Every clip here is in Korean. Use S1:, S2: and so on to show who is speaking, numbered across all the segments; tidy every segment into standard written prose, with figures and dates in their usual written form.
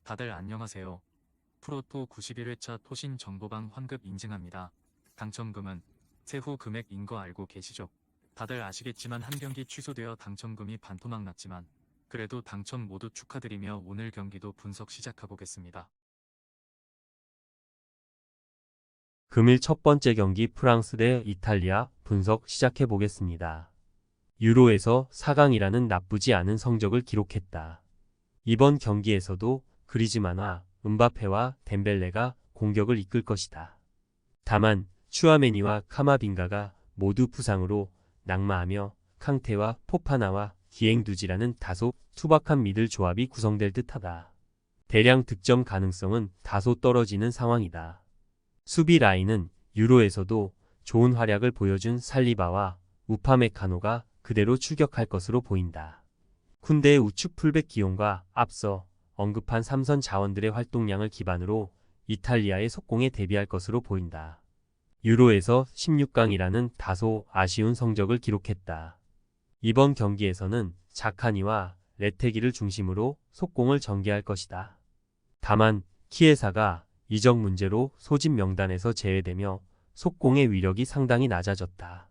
S1: 다들 안녕하세요. 프로토 91회차 토신 정보방 환급 인증합니다. 당첨금은 세후 금액인 거 알고 계시죠? 다들 아시겠지만 한 경기 취소되어 당첨금이 반토막 났지만 그래도 당첨 모두 축하드리며 오늘 경기도 분석 시작해보겠습니다.
S2: 금일 첫 번째 경기 프랑스 대 이탈리아 분석 시작해 보겠습니다. 유로에서 4강이라는 나쁘지 않은 성적을 기록했다. 이번 경기에서도 그리즈만과 음바페와 덴벨레가 공격을 이끌 것이다. 다만 슈아메니와 카마빈가가 모두 부상으로 낙마하며 캉테와 포파나와 기행두지라는 다소 투박한 미들 조합이 구성될 듯하다. 대량 득점 가능성은 다소 떨어지는 상황이다. 수비 라인은 유로에서도 좋은 활약을 보여준 살리바와 우파메카노가 그대로 출격할 것으로 보인다. 쿤데의 우측 풀백 기용과 앞서 언급한 삼선 자원들의 활동량을 기반으로 이탈리아의 속공에 대비할 것으로 보인다. 유로에서 16강이라는 다소 아쉬운 성적을 기록했다. 이번 경기에서는 자카니와 레테기를 중심으로 속공을 전개할 것이다. 다만 키에사가 이적 문제로 소집 명단에서 제외되며 속공의 위력이 상당히 낮아졌다.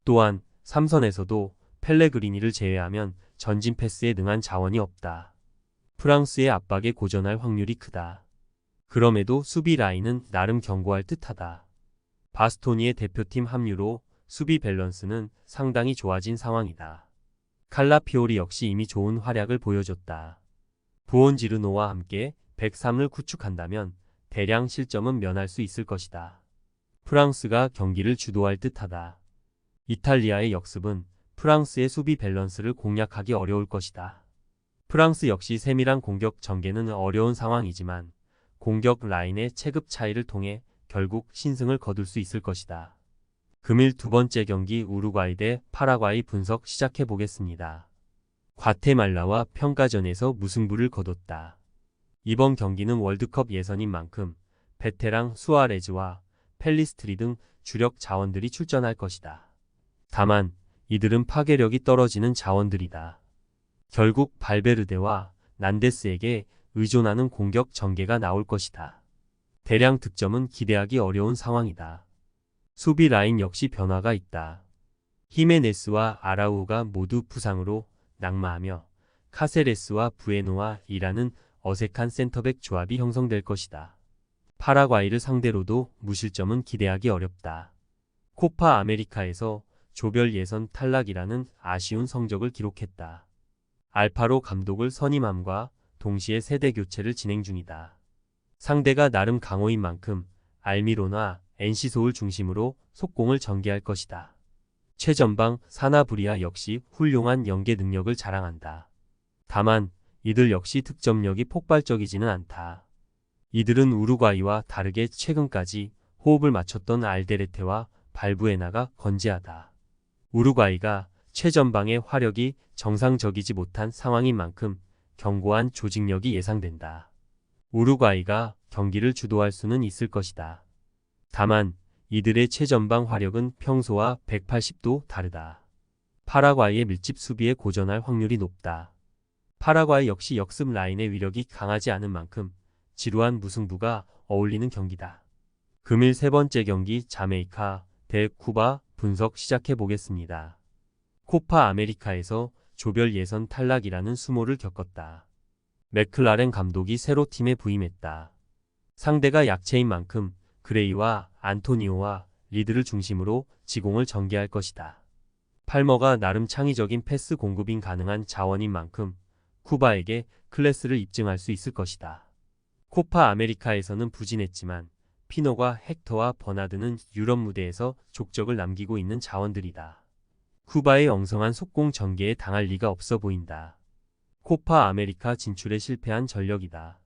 S2: 또한 삼선에서도 펠레그리니를 제외하면 전진 패스에 능한 자원이 없다. 프랑스의 압박에 고전할 확률이 크다. 그럼에도 수비 라인은 나름 견고할 듯하다. 바스토니의 대표팀 합류로 수비 밸런스는 상당히 좋아진 상황이다. 칼라피오리 역시 이미 좋은 활약을 보여줬다. 부온지르노와 함께 103을 구축한다면 대량 실점은 면할 수 있을 것이다. 프랑스가 경기를 주도할 듯하다. 이탈리아의 역습은 프랑스의 수비 밸런스를 공략하기 어려울 것이다. 프랑스 역시 세밀한 공격 전개는 어려운 상황이지만 공격 라인의 체급 차이를 통해 결국 신승을 거둘 수 있을 것이다. 금일 두 번째 경기 우루과이 대 파라과이 분석 시작해 보겠습니다. 과테말라와 평가전에서 무승부를 거뒀다. 이번 경기는 월드컵 예선인 만큼 베테랑 수아레즈와 펠리스트리 등 주력 자원들이 출전할 것이다. 다만 이들은 파괴력이 떨어지는 자원들이다. 결국 발베르데와 난데스에게 의존하는 공격 전개가 나올 것이다. 대량 득점은 기대하기 어려운 상황이다. 수비 라인 역시 변화가 있다. 히메네스와 아라우가 모두 부상으로 낙마하며 카세레스와 부에노와 이라는 어색한 센터백 조합이 형성될 것이다. 파라과이를 상대로도 무실점은 기대하기 어렵다. 코파 아메리카에서 조별 예선 탈락이라는 아쉬운 성적을 기록했다. 알파로 감독을 선임함과 동시에 세대 교체를 진행 중이다. 상대가 나름 강호인 만큼 알미로나 엔시소를 중심으로 속공을 전개할 것이다. 최전방 사나브리아 역시 훌륭한 연계 능력을 자랑한다. 다만 이들 역시 득점력이 폭발적이지는 않다. 이들은 우루과이와 다르게 최근까지 호흡을 맞췄던 알데레테와 발부에나가 건재하다. 우루과이가 최전방의 화력이 정상적이지 못한 상황인 만큼 견고한 조직력이 예상된다. 우루과이가 경기를 주도할 수는 있을 것이다. 다만 이들의 최전방 화력은 평소와 180도 다르다. 파라과이의 밀집 수비에 고전할 확률이 높다. 파라과이 역시 역습 라인의 위력이 강하지 않은 만큼 지루한 무승부가 어울리는 경기다. 금일 세 번째 경기 자메이카 대 쿠바 분석 시작해 보겠습니다. 코파 아메리카에서 조별 예선 탈락이라는 수모를 겪었다. 맥클라렌 감독이 새로 팀에 부임했다. 상대가 약체인 만큼 그레이와 안토니오와 리드를 중심으로 지공을 전개할 것이다. 팔머가 나름 창의적인 패스 공급인 가능한 자원인 만큼 쿠바에게 클래스를 입증할 수 있을 것이다. 코파 아메리카에서는 부진했지만 피노가 헥터와 버나드는 유럽 무대에서 족적을 남기고 있는 자원들이다. 쿠바의 엉성한 속공 전개에 당할 리가 없어 보인다. 코파 아메리카 진출에 실패한 전력이다.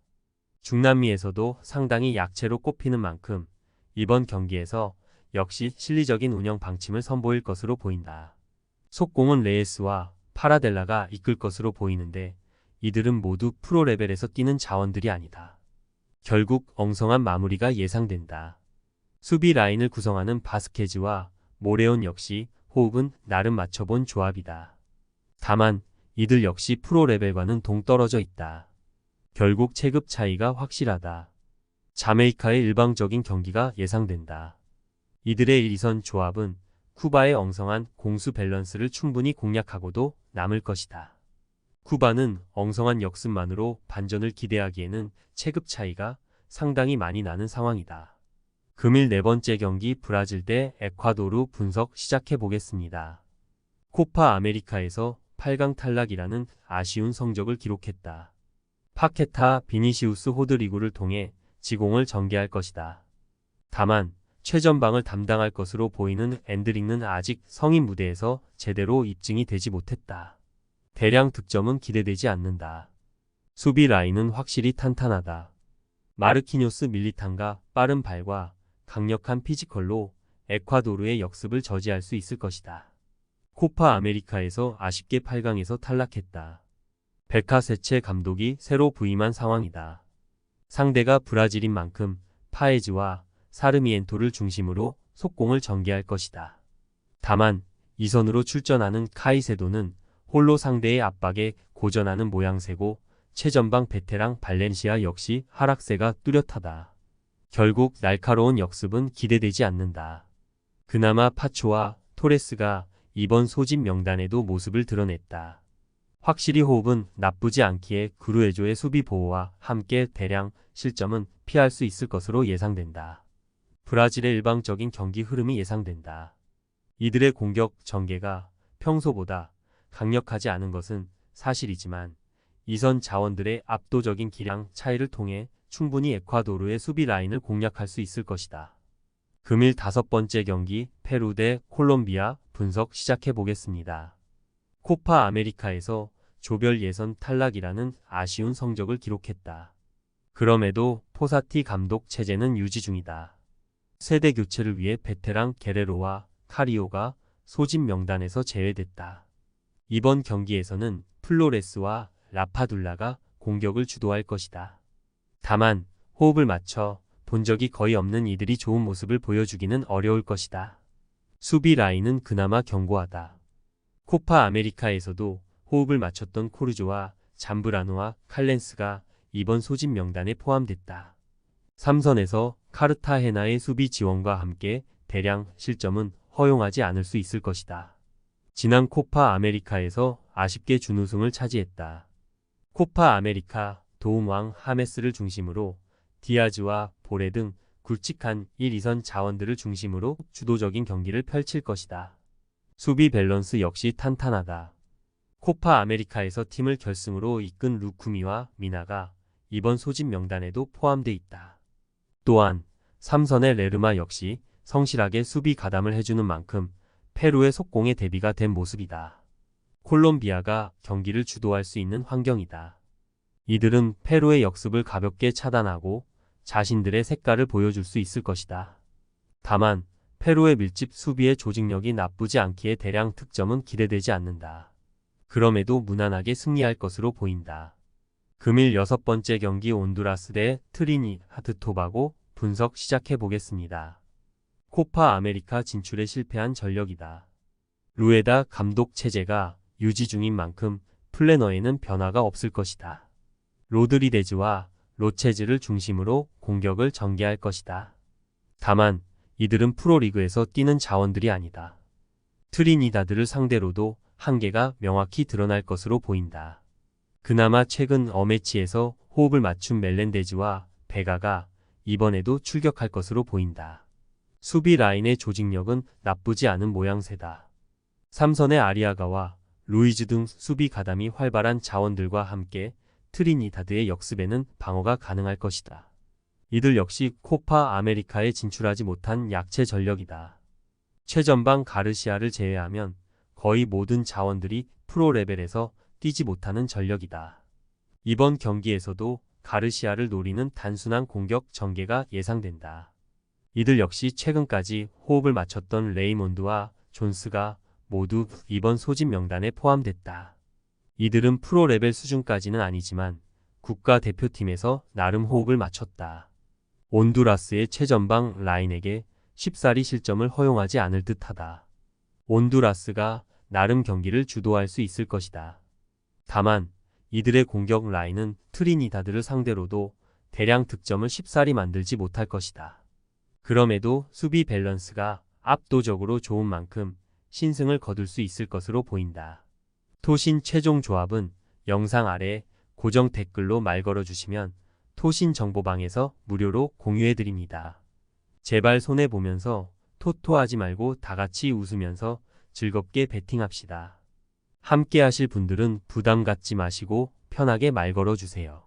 S2: 중남미에서도 상당히 약체로 꼽히는 만큼 이번 경기에서 역시 실리적인 운영 방침을 선보일 것으로 보인다. 속공은 레에스와 파라델라가 이끌 것으로 보이는데 이들은 모두 프로 레벨에서 뛰는 자원들이 아니다. 결국 엉성한 마무리가 예상된다. 수비 라인을 구성하는 바스케즈와 모레온 역시 호흡은 나름 맞춰본 조합이다. 다만 이들 역시 프로 레벨과는 동떨어져 있다. 결국 체급 차이가 확실하다. 자메이카의 일방적인 경기가 예상된다. 이들의 1-2선 조합은 쿠바의 엉성한 공수 밸런스를 충분히 공략하고도 남을 것이다. 쿠바는 엉성한 역습만으로 반전을 기대하기에는 체급 차이가 상당히 많이 나는 상황이다. 금일 네 번째 경기 브라질 대 에콰도르 분석 시작해 보겠습니다. 코파 아메리카에서 8강 탈락이라는 아쉬운 성적을 기록했다. 파케타, 비니시우스 호드리구를 통해 지공을 전개할 것이다. 다만 최전방을 담당할 것으로 보이는 엔드릭는 아직 성인 무대에서 제대로 입증이 되지 못했다. 대량 득점은 기대되지 않는다. 수비 라인은 확실히 탄탄하다. 마르키뇨스 밀리탄가 빠른 발과 강력한 피지컬로 에콰도르의 역습을 저지할 수 있을 것이다. 코파 아메리카에서 아쉽게 8강에서 탈락했다. 베카세체 감독이 새로 부임한 상황이다. 상대가 브라질인 만큼 파에즈와 사르미엔토를 중심으로 속공을 전개할 것이다. 다만 2선으로 출전하는 카이세도는 홀로 상대의 압박에 고전하는 모양새고 최전방 베테랑 발렌시아 역시 하락세가 뚜렷하다. 결국 날카로운 역습은 기대되지 않는다. 그나마 파초와 토레스가 이번 소집 명단에도 모습을 드러냈다. 확실히 호흡은 나쁘지 않기에 그루에조의 수비 보호와 함께 대량 실점은 피할 수 있을 것으로 예상된다. 브라질의 일방적인 경기 흐름이 예상된다. 이들의 공격 전개가 평소보다 강력하지 않은 것은 사실이지만 2선 자원들의 압도적인 기량 차이를 통해 충분히 에콰도르의 수비 라인을 공략할 수 있을 것이다. 금일 5번째 경기 페루 대 콜롬비아 분석 시작해 보겠습니다. 코파 아메리카에서 조별 예선 탈락이라는 아쉬운 성적을 기록했다. 그럼에도 포사티 감독 체제는 유지 중이다. 세대 교체를 위해 베테랑 게레로와 카리오가 소집 명단에서 제외됐다. 이번 경기에서는 플로레스와 라파둘라가 공격을 주도할 것이다. 다만 호흡을 맞춰 본 적이 거의 없는 이들이 좋은 모습을 보여주기는 어려울 것이다. 수비 라인은 그나마 견고하다. 코파 아메리카에서도 호흡을 맞췄던 코르조와 잠브라노와 칼렌스가 이번 소집 명단에 포함됐다. 3선에서 카르타헤나의 수비 지원과 함께 대량 실점은 허용하지 않을 수 있을 것이다. 지난 코파 아메리카에서 아쉽게 준우승을 차지했다. 코파 아메리카 도움왕 하메스를 중심으로 디아즈와 보레 등 굵직한 1, 2선 자원들을 중심으로 주도적인 경기를 펼칠 것이다. 수비 밸런스 역시 탄탄하다. 코파 아메리카에서 팀을 결승으로 이끈 루쿠미와 미나가 이번 소집 명단에도 포함돼 있다. 또한 3선의 레르마 역시 성실하게 수비 가담을 해주는 만큼 페루의 속공에 대비가 된 모습이다. 콜롬비아가 경기를 주도할 수 있는 환경이다. 이들은 페루의 역습을 가볍게 차단하고 자신들의 색깔을 보여줄 수 있을 것이다. 다만 페루의 밀집 수비의 조직력이 나쁘지 않기에 대량 득점은 기대되지 않는다. 그럼에도 무난하게 승리할 것으로 보인다. 금일 6번째 경기 온두라스 대 트리니다드 토바고 분석 시작해 보겠습니다. 코파 아메리카 진출에 실패한 전력이다. 루에다 감독 체제가 유지 중인 만큼 플래너에는 변화가 없을 것이다. 로드리데즈와 로체즈를 중심으로 공격을 전개할 것이다. 다만 이들은 프로리그에서 뛰는 자원들이 아니다. 트리니다드를 상대로도 한계가 명확히 드러날 것으로 보인다. 그나마 최근 어매치에서 호흡을 맞춘 멜렌데즈와 베가가 이번에도 출격할 것으로 보인다. 수비 라인의 조직력은 나쁘지 않은 모양새다. 3선의 아리아가와 루이즈 등 수비 가담이 활발한 자원들과 함께 트리니다드의 역습에는 방어가 가능할 것이다. 이들 역시 코파 아메리카에 진출하지 못한 약체 전력이다. 최전방 가르시아를 제외하면 거의 모든 자원들이 프로 레벨에서 뛰지 못하는 전력이다. 이번 경기에서도 가르시아를 노리는 단순한 공격 전개가 예상된다. 이들 역시 최근까지 호흡을 맞췄던 레이몬드와 존스가 모두 이번 소집 명단에 포함됐다. 이들은 프로 레벨 수준까지는 아니지만 국가대표팀에서 나름 호흡을 맞췄다. 온두라스의 최전방 라인에게 쉽사리 실점을 허용하지 않을 듯하다. 온두라스가 나름 경기를 주도할 수 있을 것이다. 다만 이들의 공격 라인은 트리니다드를 상대로도 대량 득점을 쉽사리 만들지 못할 것이다. 그럼에도 수비 밸런스가 압도적으로 좋은 만큼 신승을 거둘 수 있을 것으로 보인다. 토신 최종 조합은 영상 아래 고정 댓글로 말 걸어주시면 토신 정보방에서 무료로 공유해드립니다. 제발 손해보면서 토토하지 말고 다같이 웃으면서 즐겁게 베팅합시다. 함께 하실 분들은 부담 갖지 마시고 편하게 말 걸어주세요.